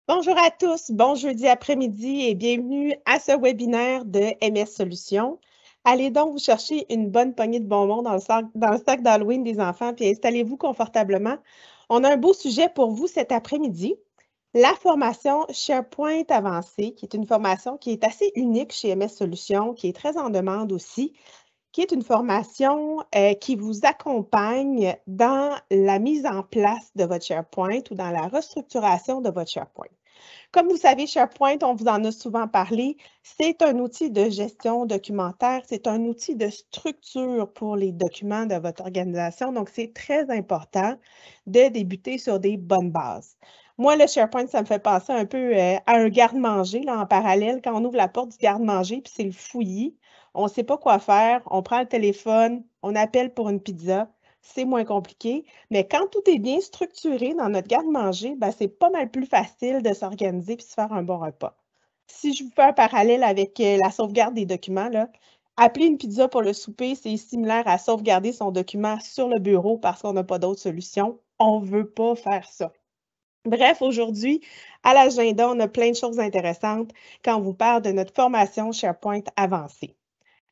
Bonjour à tous, bon jeudi après-midi et bienvenue à ce webinaire de MS Solutions. Allez donc vous chercher une bonne poignée de bonbons dans le sac d'Halloween des enfants, puis installez-vous confortablement. On a un beau sujet pour vous cet après-midi. La formation SharePoint avancée, qui est une formation qui est assez unique chez MS Solutions, qui est très en demande aussi, qui est une formation qui vous accompagne dans la mise en place de votre SharePoint ou dans la restructuration de votre SharePoint. Comme vous savez, SharePoint, on vous en a souvent parlé, c'est un outil de gestion documentaire, c'est un outil de structure pour les documents de votre organisation. Donc, c'est très important de débuter sur des bonnes bases. Moi, le SharePoint, ça me fait penser un peu à un garde-manger là, en parallèle. Quand on ouvre la porte du garde-manger, puis c'est le fouillis, on ne sait pas quoi faire, on prend le téléphone, on appelle pour une pizza, c'est moins compliqué. Mais quand tout est bien structuré dans notre garde-manger, ben, c'est pas mal plus facile de s'organiser et de se faire un bon repas. Si je vous fais un parallèle avec la sauvegarde des documents, là, appeler une pizza pour le souper, c'est similaire à sauvegarder son document sur le bureau parce qu'on n'a pas d'autre solution. On ne veut pas faire ça. Bref, aujourd'hui, à l'agenda, on a plein de choses intéressantes quand on vous parle de notre formation SharePoint avancée.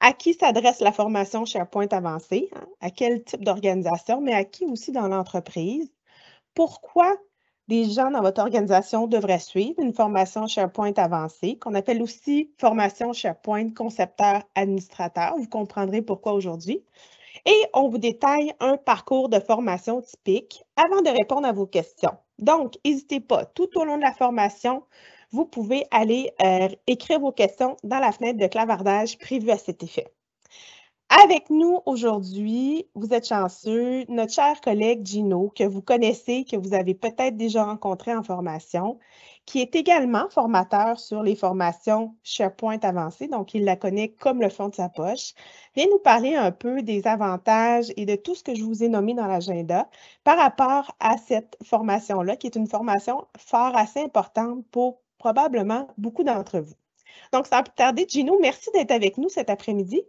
À qui s'adresse la formation SharePoint avancée? Hein? À quel type d'organisation, mais à qui aussi dans l'entreprise? Pourquoi des gens dans votre organisation devraient suivre une formation SharePoint avancée, qu'on appelle aussi formation SharePoint concepteur-administrateur? Vous comprendrez pourquoi aujourd'hui. Et on vous détaille un parcours de formation typique avant de répondre à vos questions. Donc, n'hésitez pas, tout au long de la formation, vous pouvez aller écrire vos questions dans la fenêtre de clavardage prévue à cet effet. Avec nous aujourd'hui, vous êtes chanceux, notre cher collègue Gino, que vous connaissez, que vous avez peut-être déjà rencontré en formation, qui est également formateur sur les formations SharePoint avancées, donc il la connaît comme le fond de sa poche, vient nous parler un peu des avantages et de tout ce que je vous ai nommé dans l'agenda par rapport à cette formation-là, qui est une formation fort assez importante pour probablement beaucoup d'entre vous. Donc, sans plus tarder, Gino, merci d'être avec nous cet après-midi.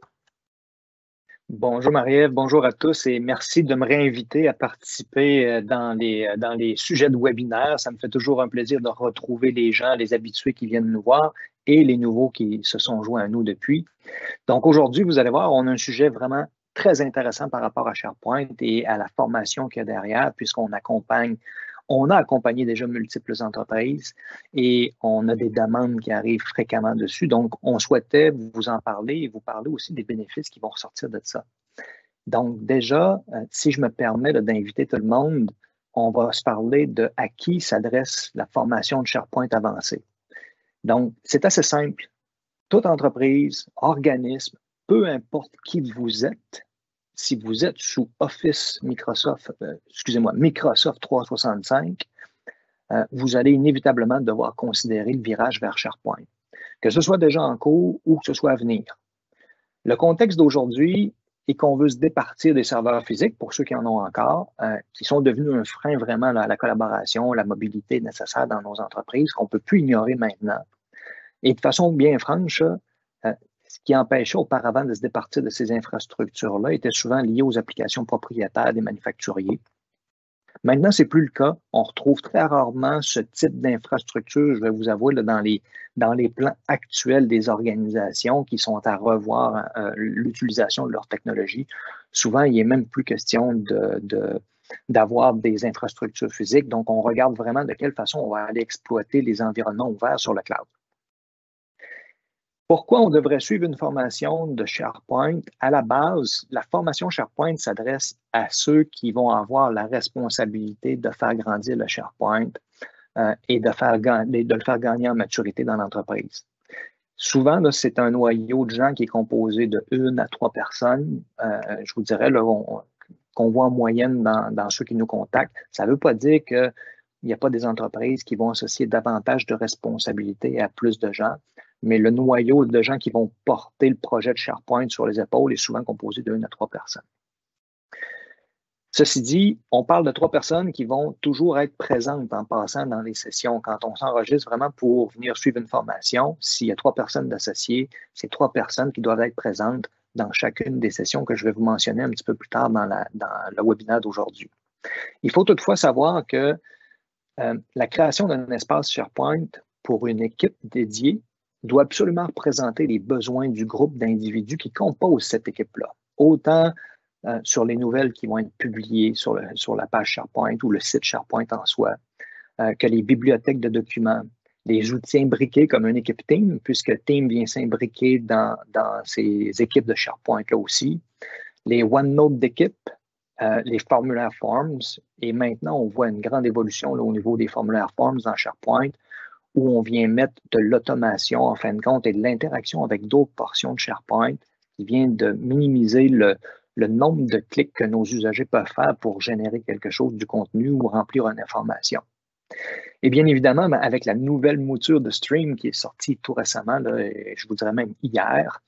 Bonjour Marie-Ève, bonjour à tous et merci de me réinviter à participer dans les sujets de webinaire. Ça me fait toujours un plaisir de retrouver les gens, les habitués qui viennent nous voir et les nouveaux qui se sont joints à nous depuis. Donc aujourd'hui, vous allez voir, on a un sujet vraiment très intéressant par rapport à SharePoint et à la formation qu'il y a derrière, on a accompagné déjà multiples entreprises et on a des demandes qui arrivent fréquemment dessus. Donc, on souhaitait vous en parler et vous parler aussi des bénéfices qui vont ressortir de ça. Donc, déjà, si je me permets d'inviter tout le monde, on va se parler de à qui s'adresse la formation de SharePoint avancée. Donc, c'est assez simple. Toute entreprise, organisme, peu importe qui vous êtes, si vous êtes sous Microsoft 365, vous allez inévitablement devoir considérer le virage vers SharePoint, que ce soit déjà en cours ou que ce soit à venir. Le contexte d'aujourd'hui est qu'on veut se départir des serveurs physiques, pour ceux qui en ont encore, qui sont devenus un frein vraiment à la collaboration, la mobilité nécessaire dans nos entreprises, qu'on ne peut plus ignorer maintenant. Et de façon bien franche, ce qui empêchait auparavant de se départir de ces infrastructures-là était souvent lié aux applications propriétaires des manufacturiers. Maintenant, ce n'est plus le cas. On retrouve très rarement ce type d'infrastructure, je vais vous avouer, là, dans les plans actuels des organisations qui sont à revoir l'utilisation de leur technologie. Souvent, il n'est même plus question d'avoir des infrastructures physiques. Donc, on regarde vraiment de quelle façon on va aller exploiter les environnements ouverts sur le cloud. Pourquoi on devrait suivre une formation de SharePoint? À la base, la formation SharePoint s'adresse à ceux qui vont avoir la responsabilité de faire grandir le SharePoint et de le faire gagner en maturité dans l'entreprise. Souvent, c'est un noyau de gens qui est composé de 1 à 3 personnes. Je vous dirais qu'on voit en moyenne dans ceux qui nous contactent. Ça ne veut pas dire qu'il n'y a pas des entreprises qui vont associer davantage de responsabilités à plus de gens. Mais le noyau de gens qui vont porter le projet de SharePoint sur les épaules est souvent composé de 1 à 3 personnes. Ceci dit, on parle de 3 personnes qui vont toujours être présentes en passant dans les sessions. Quand on s'enregistre vraiment pour venir suivre une formation, s'il y a 3 personnes d'associés, c'est 3 personnes qui doivent être présentes dans chacune des sessions que je vais vous mentionner un petit peu plus tard dans le webinaire d'aujourd'hui. Il faut toutefois savoir que La création d'un espace SharePoint pour une équipe dédiée doit absolument représenter les besoins du groupe d'individus qui composent cette équipe-là. Autant sur les nouvelles qui vont être publiées sur la page SharePoint ou le site SharePoint en soi, que les bibliothèques de documents, les outils imbriqués comme une équipe Team, puisque Team vient s'imbriquer dans ces équipes de SharePoint-là aussi, les OneNote d'équipe, les formulaires Forms, et maintenant, on voit une grande évolution là, au niveau des formulaires Forms dans SharePoint, où on vient mettre de l'automation, en fin de compte, et de l'interaction avec d'autres portions de SharePoint qui viennent de minimiser le nombre de clics que nos usagers peuvent faire pour générer quelque chose du contenu ou remplir une information. Et bien évidemment, avec la nouvelle mouture de Stream qui est sortie tout récemment, là, je vous dirais même hier,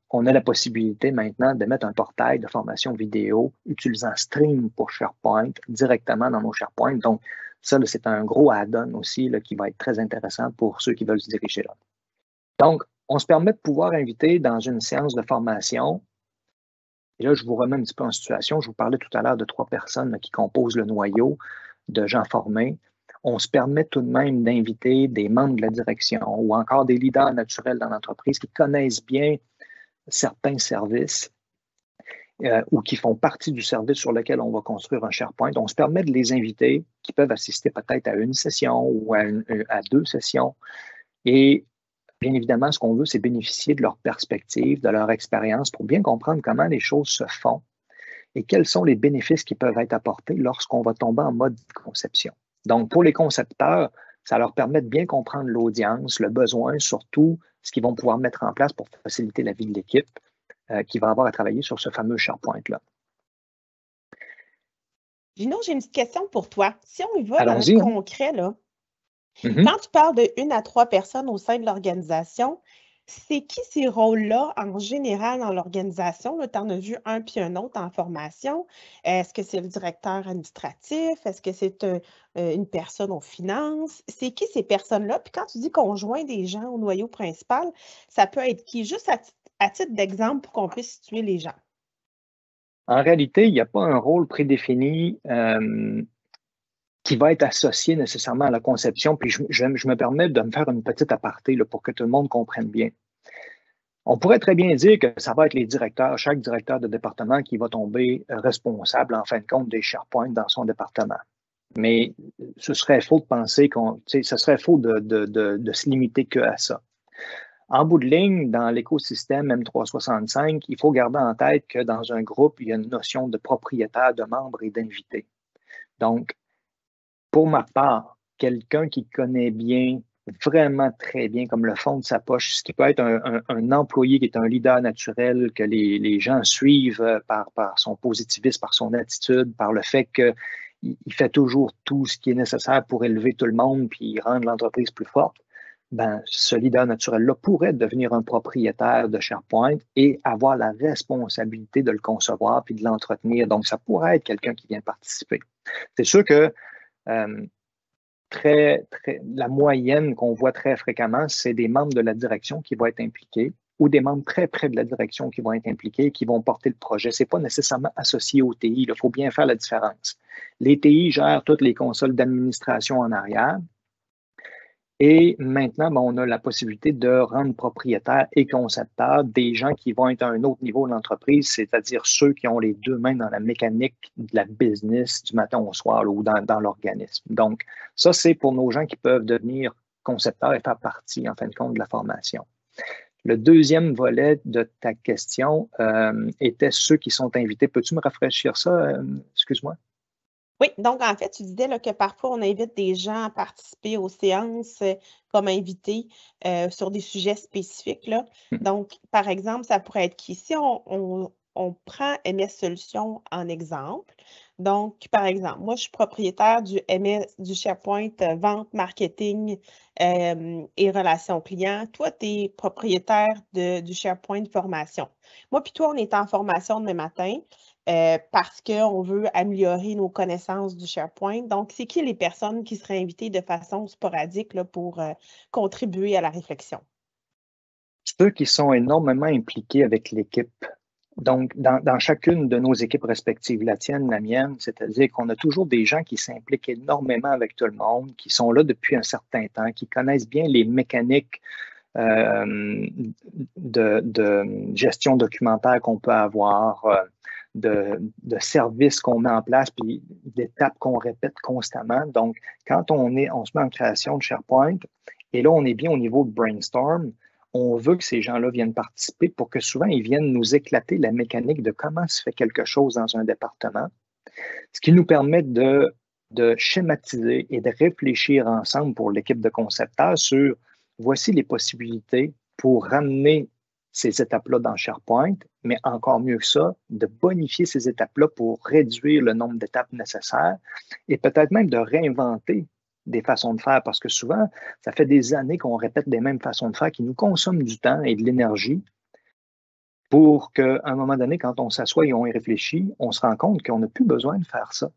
on a la possibilité maintenant de mettre un portail de formation vidéo utilisant Stream pour SharePoint directement dans nos SharePoint. Donc, ça, c'est un gros add-on aussi là, qui va être très intéressant pour ceux qui veulent se diriger là. Donc, on se permet de pouvoir inviter dans une séance de formation. Et là, je vous remets un petit peu en situation. Je vous parlais tout à l'heure de 3 personnes là, qui composent le noyau de gens formés. On se permet tout de même d'inviter des membres de la direction ou encore des leaders naturels dans l'entreprise qui connaissent bien certains services ou qui font partie du service sur lequel on va construire un SharePoint. On se permet de les inviter, qui peuvent assister peut-être à une session ou à 2 sessions. Et bien évidemment, ce qu'on veut, c'est bénéficier de leur perspective, de leur expérience pour bien comprendre comment les choses se font et quels sont les bénéfices qui peuvent être apportés lorsqu'on va tomber en mode conception. Donc, pour les concepteurs, ça leur permet de bien comprendre l'audience, le besoin, surtout ce qu'ils vont pouvoir mettre en place pour faciliter la vie de l'équipe qui va avoir à travailler sur ce fameux SharePoint-là. Gino, j'ai une petite question pour toi. Si on y va dans Allons-y. le concret, là, quand tu parles de 1 à 3 personnes au sein de l'organisation, c'est qui ces rôles-là en général dans l'organisation? Tu en as vu un puis un autre en formation. Est-ce que c'est le directeur administratif? Est-ce que c'est une personne aux finances? C'est qui ces personnes-là? Puis quand tu dis qu'on joint des gens au noyau principal, ça peut être qui? Juste à titre d'exemple pour qu'on puisse situer les gens. En réalité, il n'y a pas un rôle prédéfini qui va être associé nécessairement à la conception. Puis je me permets de me faire une petite aparté là, pour que tout le monde comprenne bien. On pourrait très bien dire que ça va être les directeurs, chaque directeur de département qui va tomber responsable, en fin de compte, des SharePoint dans son département. Mais ce serait faux de penser ce serait faux de se limiter qu'à ça. En bout de ligne, dans l'écosystème M365, il faut garder en tête que dans un groupe, il y a une notion de propriétaire, de membre et d'invité. Donc, pour ma part, quelqu'un qui connaît bien, vraiment très bien, comme le fond de sa poche, ce qui peut être un employé qui est un leader naturel, que les gens suivent par son positivisme, par son attitude, par le fait qu'il fait toujours tout ce qui est nécessaire pour élever tout le monde puis rendre l'entreprise plus forte. Ben, ce leader naturel-là pourrait devenir un propriétaire de SharePoint et avoir la responsabilité de le concevoir puis de l'entretenir. Donc, ça pourrait être quelqu'un qui vient participer. C'est sûr que la moyenne qu'on voit très fréquemment, c'est des membres de la direction qui vont être impliqués ou des membres très près de la direction qui vont être impliqués et qui vont porter le projet. Ce n'est pas nécessairement associé au TI. Il faut bien faire la différence. Les TI gèrent toutes les consoles d'administration en arrière. Et maintenant, on a la possibilité de rendre propriétaires et concepteurs des gens qui vont être à un autre niveau de l'entreprise, c'est-à-dire ceux qui ont les 2 mains dans la mécanique de la business du matin au soir là, ou dans l'organisme. Donc, ça, c'est pour nos gens qui peuvent devenir concepteurs et faire partie, en fin de compte, de la formation. Le deuxième volet de ta question était ceux qui sont invités. Peux-tu me rafraîchir ça? Excuse-moi. Oui, donc en fait, tu disais là, que parfois on invite des gens à participer aux séances comme invités sur des sujets spécifiques. Là. Donc, par exemple, ça pourrait être qu'ici, on prend MS Solutions en exemple. Donc, par exemple, moi, je suis propriétaire du SharePoint vente, marketing et relations clients. Toi, tu es propriétaire du SharePoint formation. Moi, puis toi, on est en formation demain matin. Parce qu'on veut améliorer nos connaissances du SharePoint. Donc, c'est qui les personnes qui seraient invitées de façon sporadique là, pour contribuer à la réflexion? Ceux qui sont énormément impliqués avec l'équipe Donc, dans chacune de nos équipes respectives, la tienne, la mienne, c'est-à-dire qu'on a toujours des gens qui s'impliquent énormément avec tout le monde, qui sont là depuis un certain temps, qui connaissent bien les mécaniques de gestion documentaire qu'on peut avoir, de services qu'on met en place, puis d'étapes qu'on répète constamment. Donc, quand on se met en création de SharePoint, et là, on est bien au niveau de brainstorm, on veut que ces gens-là viennent participer pour que souvent, ils viennent nous éclater la mécanique de comment se fait quelque chose dans un département, ce qui nous permet de schématiser et de réfléchir ensemble pour l'équipe de concepteurs sur voici les possibilités pour ramener ces étapes-là dans SharePoint, mais encore mieux que ça, de bonifier ces étapes-là pour réduire le nombre d'étapes nécessaires et peut-être même de réinventer des façons de faire, parce que souvent, ça fait des années qu'on répète des mêmes façons de faire qui nous consomment du temps et de l'énergie pour qu'à un moment donné, quand on s'assoit et on y réfléchit, on se rend compte qu'on n'a plus besoin de faire ça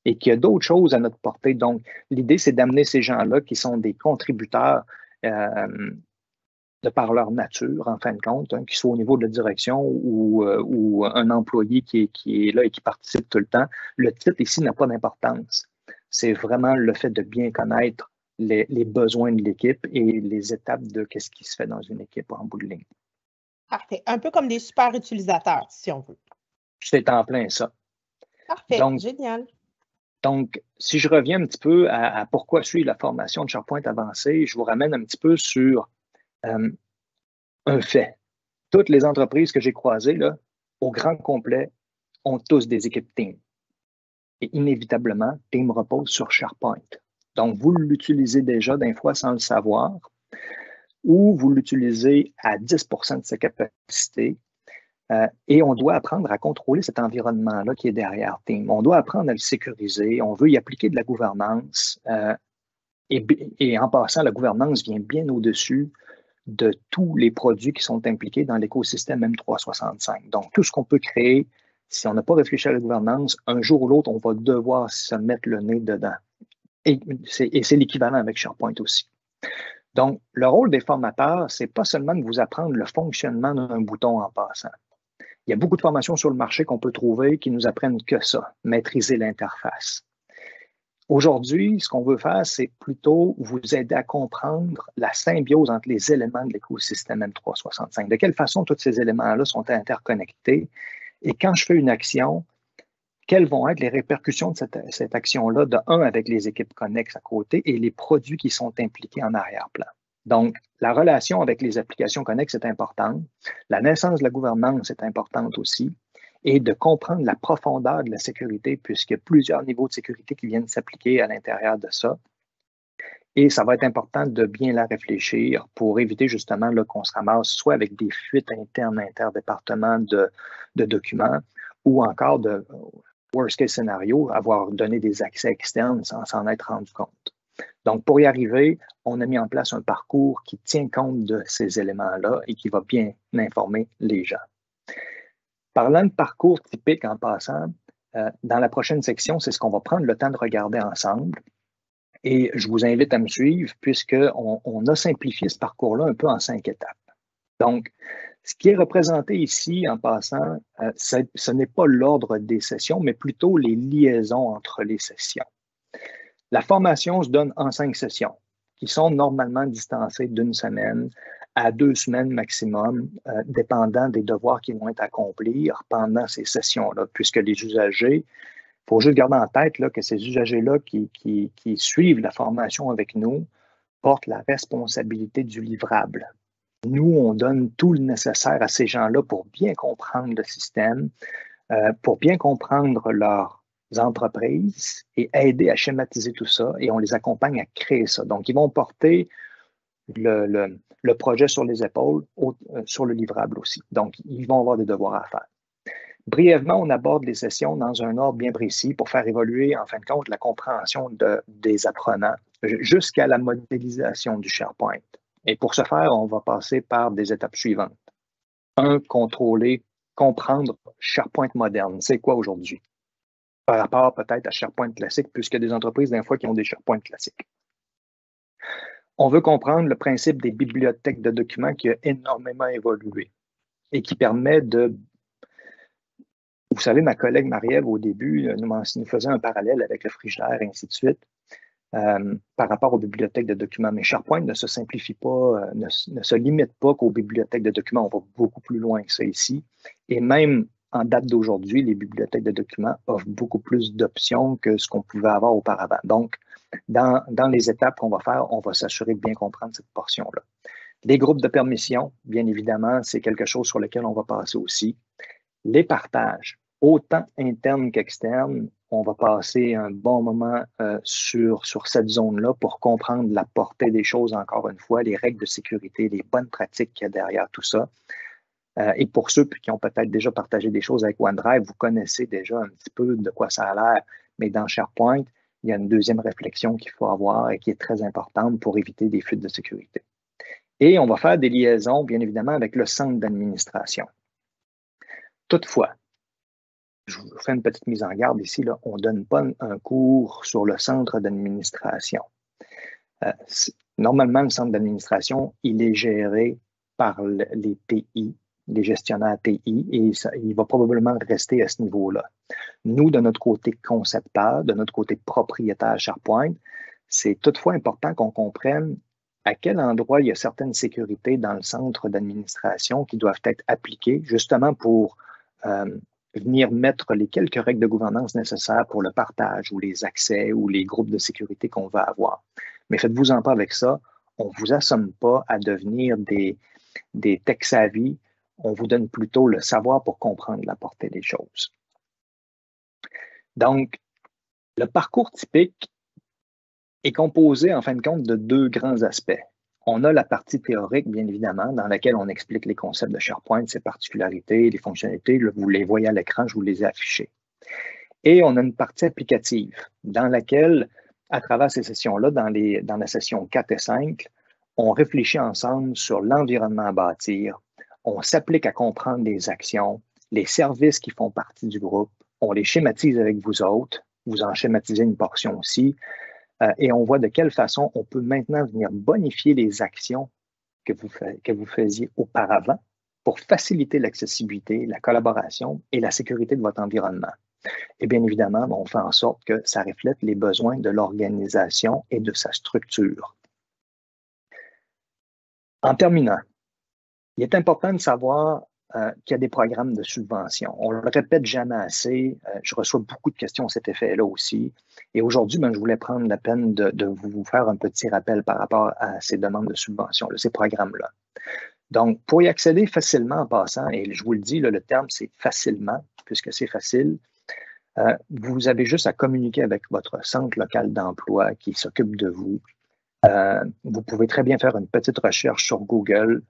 et qu'il y a d'autres choses à notre portée. Donc, l'idée, c'est d'amener ces gens-là qui sont des contributeurs de par leur nature, en fin de compte, hein, qu'ils soient au niveau de la direction ou un employé qui est là et qui participe tout le temps. Le titre ici n'a pas d'importance. C'est vraiment le fait de bien connaître les besoins de l'équipe et les étapes de ce qui se fait dans une équipe en bout de ligne. Parfait. Un peu comme des super utilisateurs, si on veut. C'est en plein ça. Parfait. Génial. Donc, si je reviens un petit peu à pourquoi suivre la formation de SharePoint avancée, je vous ramène un petit peu sur un fait. Toutes les entreprises que j'ai croisées, là, au grand complet, ont tous des équipes Team. Et inévitablement, Team repose sur SharePoint. Donc, vous l'utilisez déjà d'un fois sans le savoir, ou vous l'utilisez à 10 de sa capacité. Et on doit apprendre à contrôler cet environnement-là qui est derrière Team. On doit apprendre à le sécuriser. On veut y appliquer de la gouvernance. Et en passant, la gouvernance vient bien au-dessus de tous les produits qui sont impliqués dans l'écosystème M365. Donc, tout ce qu'on peut créer, si on n'a pas réfléchi à la gouvernance, un jour ou l'autre, on va devoir se mettre le nez dedans. Et c'est l'équivalent avec SharePoint aussi. Donc, le rôle des formateurs, c'est pas seulement de vous apprendre le fonctionnement d'un bouton en passant. Il y a beaucoup de formations sur le marché qu'on peut trouver qui nous apprennent que ça, maîtriser l'interface. Aujourd'hui, ce qu'on veut faire, c'est plutôt vous aider à comprendre la symbiose entre les éléments de l'écosystème M365. De quelle façon tous ces éléments-là sont interconnectés et quand je fais une action, quelles vont être les répercussions de cette action-là, de un, avec les équipes connexes à côté et les produits qui sont impliqués en arrière-plan. Donc, la relation avec les applications connexes est importante. La naissance de la gouvernance est importante aussi. Et de comprendre la profondeur de la sécurité, puisqu'il y a plusieurs niveaux de sécurité qui viennent s'appliquer à l'intérieur de ça. Et ça va être important de bien la réfléchir pour éviter justement qu'on se ramasse soit avec des fuites internes, interdépartements de documents, ou encore de worst case scénario, avoir donné des accès externes sans s'en être rendu compte. Donc, pour y arriver, on a mis en place un parcours qui tient compte de ces éléments-là et qui va bien informer les gens. Parlant de parcours typique en passant, dans la prochaine section, c'est ce qu'on va prendre le temps de regarder ensemble. Et je vous invite à me suivre puisqu'on a simplifié ce parcours-là un peu en 5 étapes. Donc, ce qui est représenté ici en passant, ce n'est pas l'ordre des sessions, mais plutôt les liaisons entre les sessions. La formation se donne en 5 sessions qui sont normalement distancées d'1 semaine à 2 semaines maximum, dépendant des devoirs qui vont être accomplis pendant ces sessions-là, puisque les usagers, il faut juste garder en tête là, que ces usagers-là qui suivent la formation avec nous portent la responsabilité du livrable. Nous, on donne tout le nécessaire à ces gens-là pour bien comprendre le système, pour bien comprendre leurs entreprises et aider à schématiser tout ça, et on les accompagne à créer ça. Donc, ils vont porter le projet sur les épaules, sur le livrable aussi. Donc, ils vont avoir des devoirs à faire. Brièvement, on aborde les sessions dans un ordre bien précis pour faire évoluer, en fin de compte, la compréhension des apprenants jusqu'à la modélisation du SharePoint. Et pour ce faire, on va passer par des étapes suivantes. 1, comprendre SharePoint moderne. C'est quoi aujourd'hui? Par rapport peut-être à SharePoint classique, puisqu'il y a des entreprises, des fois, qui ont des SharePoint classiques. On veut comprendre le principe des bibliothèques de documents qui a énormément évolué et qui permet de Vous savez, ma collègue Marie-Ève, au début, nous faisait un parallèle avec le frigidaire et ainsi de suite par rapport aux bibliothèques de documents. Mais SharePoint ne se simplifie pas, ne se limite pas qu'aux bibliothèques de documents. On va beaucoup plus loin que ça ici. Et même en date d'aujourd'hui, les bibliothèques de documents offrent beaucoup plus d'options que ce qu'on pouvait avoir auparavant. Donc, dans les étapes qu'on va faire, on va s'assurer de bien comprendre cette portion-là. Les groupes de permission, bien évidemment, c'est quelque chose sur lequel on va passer aussi. Les partages, autant internes qu'externes, on va passer un bon moment sur cette zone-là pour comprendre la portée des choses, encore une fois, les règles de sécurité, les bonnes pratiques qu'il y a derrière tout ça. Et pour ceux qui ont peut-être déjà partagé des choses avec OneDrive, vous connaissez déjà un petit peu de quoi ça a l'air, mais dans SharePoint, il y a une deuxième réflexion qu'il faut avoir et qui est très importante pour éviter des fuites de sécurité. Et on va faire des liaisons, bien évidemment, avec le centre d'administration. Toutefois, je vous fais une petite mise en garde ici, là, on ne donne pas un cours sur le centre d'administration. Normalement, le centre d'administration, il est géré par les TI, les gestionnaires TI, et il va probablement rester à ce niveau-là. Nous, de notre côté concepteur, de notre côté propriétaire SharePoint, c'est toutefois important qu'on comprenne à quel endroit il y a certaines sécurités dans le centre d'administration qui doivent être appliquées justement pour venir mettre les quelques règles de gouvernance nécessaires pour le partage ou les accès ou les groupes de sécurité qu'on va avoir. Mais faites-vous-en pas avec ça. On ne vous assomme pas à devenir des tech-savvy. On vous donne plutôt le savoir pour comprendre la portée des choses. Donc, le parcours typique est composé, en fin de compte, de deux grands aspects. On a la partie théorique, bien évidemment, dans laquelle on explique les concepts de SharePoint, ses particularités, les fonctionnalités. Là, vous les voyez à l'écran, je vous les ai affichés. Et on a une partie applicative dans laquelle, à travers ces sessions-là, dans la session 4 et 5, on réfléchit ensemble sur l'environnement à bâtir. On s'applique à comprendre les actions, les services qui font partie du groupe. On les schématise avec vous autres. Vous en schématisez une portion aussi. Et on voit de quelle façon on peut maintenant venir bonifier les actions que vous faisiez auparavant pour faciliter l'accessibilité, la collaboration et la sécurité de votre environnement. Et bien évidemment, on fait en sorte que ça reflète les besoins de l'organisation et de sa structure. En terminant, il est important de savoir qu'il y a des programmes de subvention. On ne le répète jamais assez. Je reçois beaucoup de questions à cet effet-là aussi. Et aujourd'hui, je voulais prendre la peine de vous faire un petit rappel par rapport à ces demandes de subvention, ces programmes-là. Donc, pour y accéder facilement en passant, et je vous le dis, le terme, c'est facilement, puisque c'est facile, vous avez juste à communiquer avec votre centre local d'emploi qui s'occupe de vous. Vous pouvez très bien faire une petite recherche sur Google,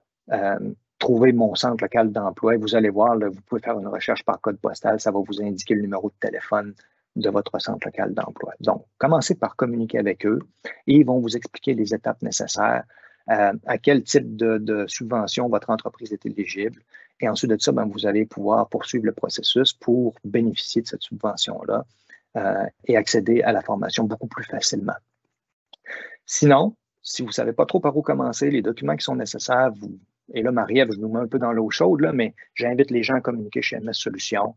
trouver mon centre local d'emploi et vous allez voir, là, vous pouvez faire une recherche par code postal, ça va vous indiquer le numéro de téléphone de votre centre local d'emploi. Donc, commencez par communiquer avec eux et ils vont vous expliquer les étapes nécessaires, à quel type de subvention votre entreprise est éligible. Et ensuite de ça, vous allez pouvoir poursuivre le processus pour bénéficier de cette subvention-là et accéder à la formation beaucoup plus facilement. Sinon, si vous ne savez pas trop par où commencer, les documents qui sont nécessaires, et là, Marie-Ève, je nous mets un peu dans l'eau chaude, là, mais j'invite les gens à communiquer chez MS Solutions.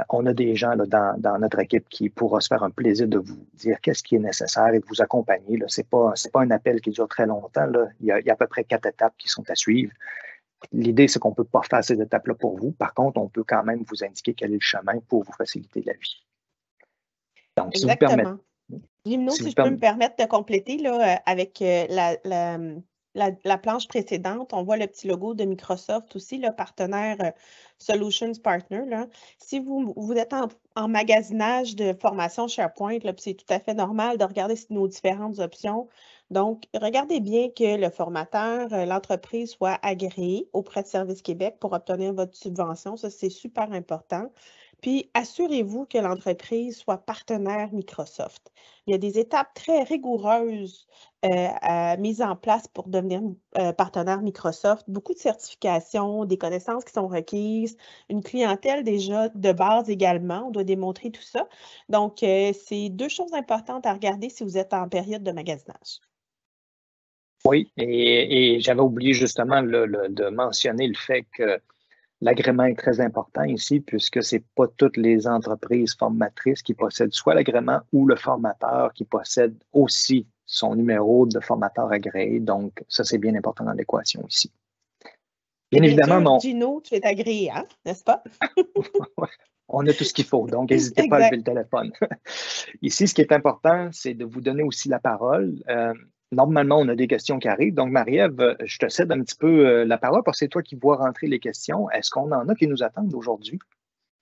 On a des gens là, dans notre équipe qui pourra se faire un plaisir de vous dire qu'est-ce qui est nécessaire et de vous accompagner. Ce n'est pas un appel qui dure très longtemps. Là. Il y a à peu près 4 étapes qui sont à suivre. L'idée, c'est qu'on ne peut pas faire ces étapes-là pour vous. Par contre, on peut quand même vous indiquer quel est le chemin pour vous faciliter la vie. Donc, si vous permettez. Gymno, si je peux me permettre de compléter là, avec la planche précédente, on voit le petit logo de Microsoft aussi, le partenaire Solutions Partner. Là. Si vous êtes en magasinage de formation SharePoint, c'est tout à fait normal de regarder nos différentes options. Donc, regardez bien que le formateur, l'entreprise soit agréée auprès de Service Québec pour obtenir votre subvention. Ça, c'est super important. Puis, assurez-vous que l'entreprise soit partenaire Microsoft. Il y a des étapes très rigoureuses mises en place pour devenir partenaire Microsoft. Beaucoup de certifications, des connaissances qui sont requises, une clientèle déjà de base également. On doit démontrer tout ça. Donc, c'est 2 choses importantes à regarder si vous êtes en période de magasinage. Oui, et j'avais oublié justement de mentionner le fait que L'agrément est très important ici puisque ce n'est pas toutes les entreprises formatrices qui possèdent soit l'agrément ou le formateur qui possède aussi son numéro de formateur agréé. Donc, ça, c'est bien important dans l'équation ici. Bien évidemment, sûr, Gino, tu es agréé, hein, n'est-ce pas? On a tout ce qu'il faut, donc n'hésitez pas à lever le téléphone. Ici, ce qui est important, c'est de vous donner aussi la parole. Normalement, on a des questions qui arrivent. Donc, Marie-Ève, je te cède un petit peu la parole parce que c'est toi qui vois rentrer les questions. Est-ce qu'on en a qui nous attendent aujourd'hui?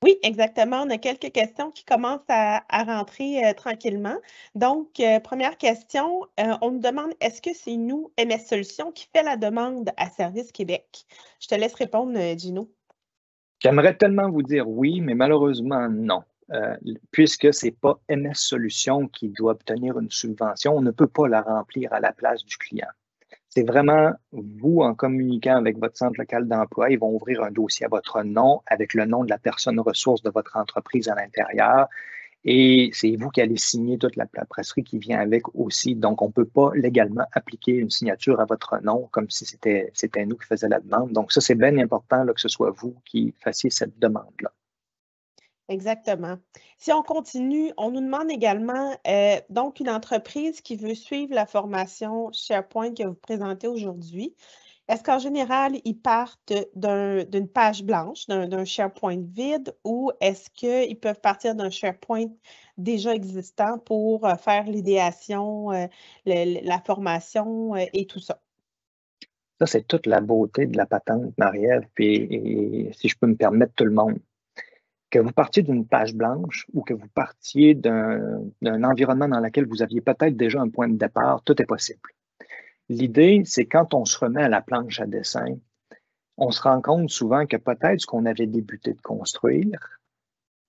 Oui, exactement. On a quelques questions qui commencent à rentrer tranquillement. Donc, première question, on nous demande, est-ce que c'est nous, MS Solutions, qui fait la demande à Service Québec? Je te laisse répondre, Gino. J'aimerais tellement vous dire oui, mais malheureusement, non. Puisque ce n'est pas MS Solutions qui doit obtenir une subvention, on ne peut pas la remplir à la place du client. C'est vraiment vous, en communiquant avec votre centre local d'emploi, ils vont ouvrir un dossier à votre nom avec le nom de la personne ressource de votre entreprise à l'intérieur. Et c'est vous qui allez signer toute la paperasserie qui vient avec aussi. Donc, on ne peut pas légalement appliquer une signature à votre nom comme si c'était nous qui faisions la demande. Donc, ça, c'est bien important là, que ce soit vous qui fassiez cette demande-là. Exactement. Si on continue, on nous demande également, donc, une entreprise qui veut suivre la formation SharePoint que vous présentez aujourd'hui. Est-ce qu'en général, ils partent d'une page blanche, d'un SharePoint vide, ou est-ce qu'ils peuvent partir d'un SharePoint déjà existant pour faire l'idéation, la formation et tout ça? Ça, c'est toute la beauté de la patente, Marie-Ève, et si je peux me permettre, tout le monde. Que vous partiez d'une page blanche ou que vous partiez d'un environnement dans lequel vous aviez peut-être déjà un point de départ, tout est possible. L'idée, c'est quand on se remet à la planche à dessin, on se rend compte souvent que peut-être ce qu'on avait débuté de construire,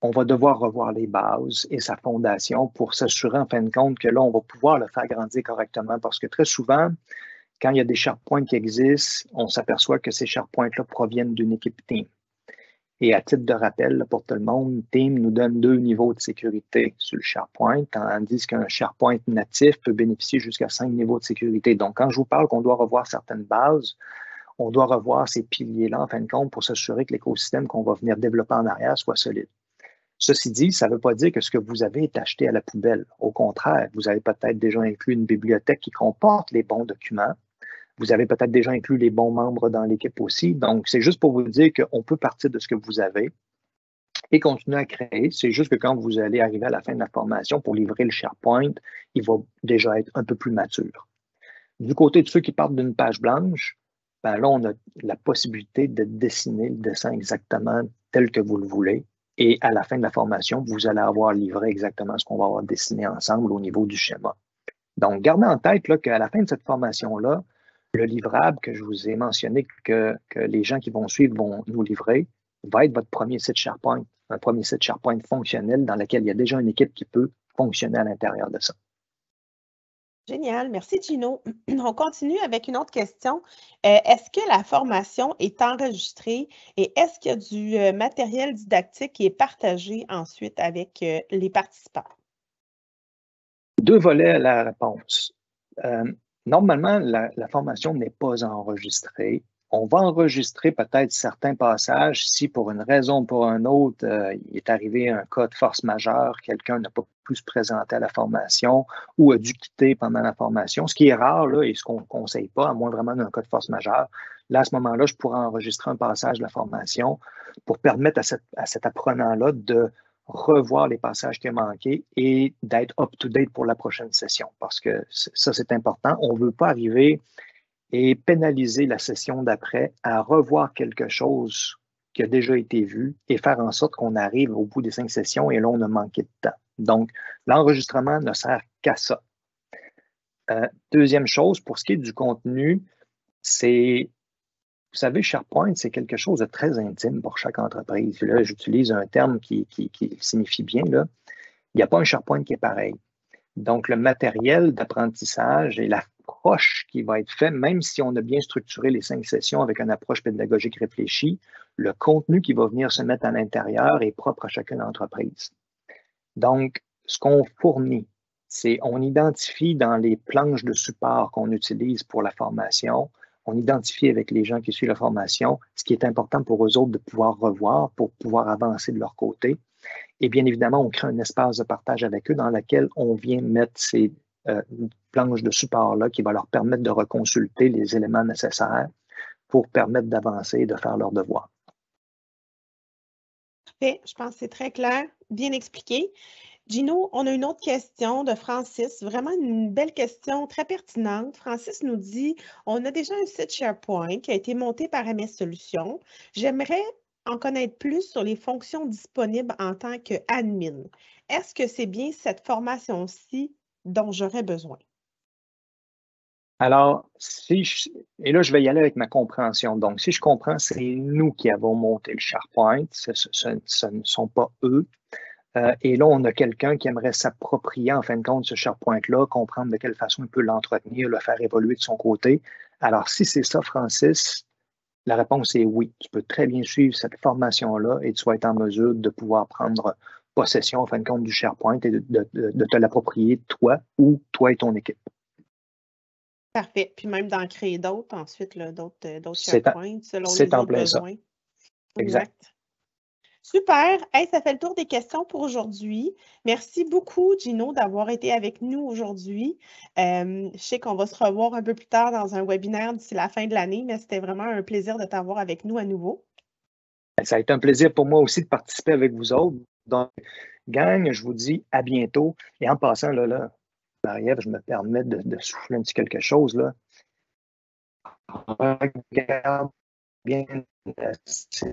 on va devoir revoir les bases et sa fondation pour s'assurer en fin de compte que là, on va pouvoir le faire grandir correctement parce que très souvent, quand il y a des SharePoints qui existent, on s'aperçoit que ces SharePoints-là proviennent d'une équipe Team. Et à titre de rappel, pour tout le monde, Team nous donne 2 niveaux de sécurité sur le SharePoint, tandis qu'un SharePoint natif peut bénéficier jusqu'à 5 niveaux de sécurité. Donc, quand je vous parle qu'on doit revoir certaines bases, on doit revoir ces piliers-là, en fin de compte, pour s'assurer que l'écosystème qu'on va venir développer en arrière soit solide. Ceci dit, ça ne veut pas dire que ce que vous avez est acheté à la poubelle. Au contraire, vous avez peut-être déjà inclus une bibliothèque qui comporte les bons documents. Vous avez peut-être déjà inclus les bons membres dans l'équipe aussi. Donc, c'est juste pour vous dire qu'on peut partir de ce que vous avez et continuer à créer. C'est juste que quand vous allez arriver à la fin de la formation pour livrer le SharePoint, il va déjà être un peu plus mature. Du côté de ceux qui partent d'une page blanche, ben là, on a la possibilité de dessiner le dessin exactement tel que vous le voulez. Et à la fin de la formation, vous allez avoir livré exactement ce qu'on va avoir dessiné ensemble au niveau du schéma. Donc, gardez en tête qu'à la fin de cette formation-là, le livrable que je vous ai mentionné que les gens qui vont suivre vont nous livrer va être votre premier site SharePoint, un premier site SharePoint fonctionnel dans lequel il y a déjà une équipe qui peut fonctionner à l'intérieur de ça. Génial, merci Gino. On continue avec une autre question. Est-ce que la formation est enregistrée et est-ce qu'il y a du matériel didactique qui est partagé ensuite avec les participants? 2 volets à la réponse. Normalement, la formation n'est pas enregistrée. On va enregistrer peut-être certains passages si pour une raison ou pour une autre, il est arrivé un cas de force majeure, quelqu'un n'a pas pu se présenter à la formation ou a dû quitter pendant la formation, ce qui est rare là, et ce qu'on ne conseille pas, à moins vraiment d'un cas de force majeure. Là, à ce moment-là, je pourrais enregistrer un passage de la formation pour permettre à cet apprenant-là de revoir les passages qui ont manqué et d'être up-to-date pour la prochaine session. Parce que ça, c'est important. On ne veut pas arriver et pénaliser la session d'après à revoir quelque chose qui a déjà été vu et faire en sorte qu'on arrive au bout des 5 sessions et là, on a manqué de temps. Donc, l'enregistrement ne sert qu'à ça. Deuxième chose, pour ce qui est du contenu, c'est vous savez, SharePoint, c'est quelque chose de très intime pour chaque entreprise. Là, j'utilise un terme qui signifie bien, là. Il n'y a pas un SharePoint qui est pareil. Donc, le matériel d'apprentissage et l'approche qui va être faite, même si on a bien structuré les 5 sessions avec une approche pédagogique réfléchie, le contenu qui va venir se mettre à l'intérieur est propre à chacune entreprise. Donc, ce qu'on fournit, c'est on identifie dans les planches de support qu'on utilise pour la formation, on identifie avec les gens qui suivent la formation ce qui est important pour eux autres de pouvoir revoir, pour pouvoir avancer de leur côté. Et bien évidemment, on crée un espace de partage avec eux dans lequel on vient mettre ces planches de support-là qui va leur permettre de reconsulter les éléments nécessaires pour permettre d'avancer et de faire leurs devoirs. Parfait, je pense que c'est très clair, bien expliqué. Gino, on a une autre question de Francis, vraiment une belle question, très pertinente. Francis nous dit, on a déjà un site SharePoint qui a été monté par MS Solutions. J'aimerais en connaître plus sur les fonctions disponibles en tant qu'admin. Est-ce que c'est bien cette formation-ci dont j'aurais besoin? Alors, et là, je vais y aller avec ma compréhension. Donc, si je comprends, c'est nous qui avons monté le SharePoint, ce ne sont pas eux. Et là, on a quelqu'un qui aimerait s'approprier, en fin de compte, ce SharePoint-là, comprendre de quelle façon il peut l'entretenir, le faire évoluer de son côté. Alors, si c'est ça, Francis, la réponse est oui. Tu peux très bien suivre cette formation-là et tu vas être en mesure de pouvoir prendre possession, en fin de compte, du SharePoint et de te l'approprier, toi ou toi et ton équipe. Parfait. Puis même d'en créer d'autres ensuite, d'autres SharePoint selon les autres besoins. Exact. Super. Hey, ça fait le tour des questions pour aujourd'hui. Merci beaucoup, Gino, d'avoir été avec nous aujourd'hui. Je sais qu'on va se revoir un peu plus tard dans un webinaire d'ici la fin de l'année, mais c'était vraiment un plaisir de t'avoir avec nous à nouveau. Ça a été un plaisir pour moi aussi de participer avec vous autres. Donc, gang, je vous dis à bientôt. Et en passant, là, Marie-Ève, je me permets de souffler un petit quelque chose, là. Regarde bien ce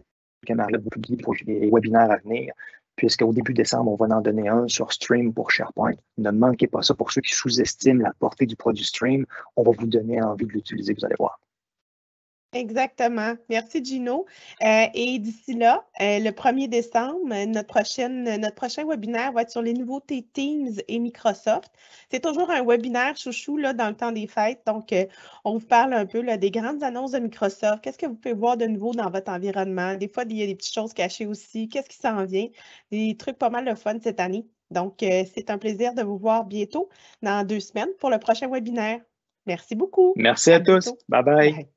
que Marie-Ève vous publie pour les webinaires à venir, puisqu'au début décembre, on va en donner un sur Stream pour SharePoint. Ne manquez pas ça pour ceux qui sous-estiment la portée du produit Stream. On va vous donner envie de l'utiliser, vous allez voir. Exactement. Merci, Gino. Et d'ici là, le 1er décembre, notre prochain webinaire va être sur les nouveautés Teams et Microsoft. C'est toujours un webinaire chouchou là, dans le temps des fêtes. Donc, on vous parle un peu là, des grandes annonces de Microsoft. Qu'est-ce que vous pouvez voir de nouveau dans votre environnement? Des fois, il y a des petites choses cachées aussi. Qu'est-ce qui s'en vient? Des trucs pas mal de fun cette année. Donc, c'est un plaisir de vous voir bientôt, dans 2 semaines, pour le prochain webinaire. Merci beaucoup. Merci à tous. Bye bye.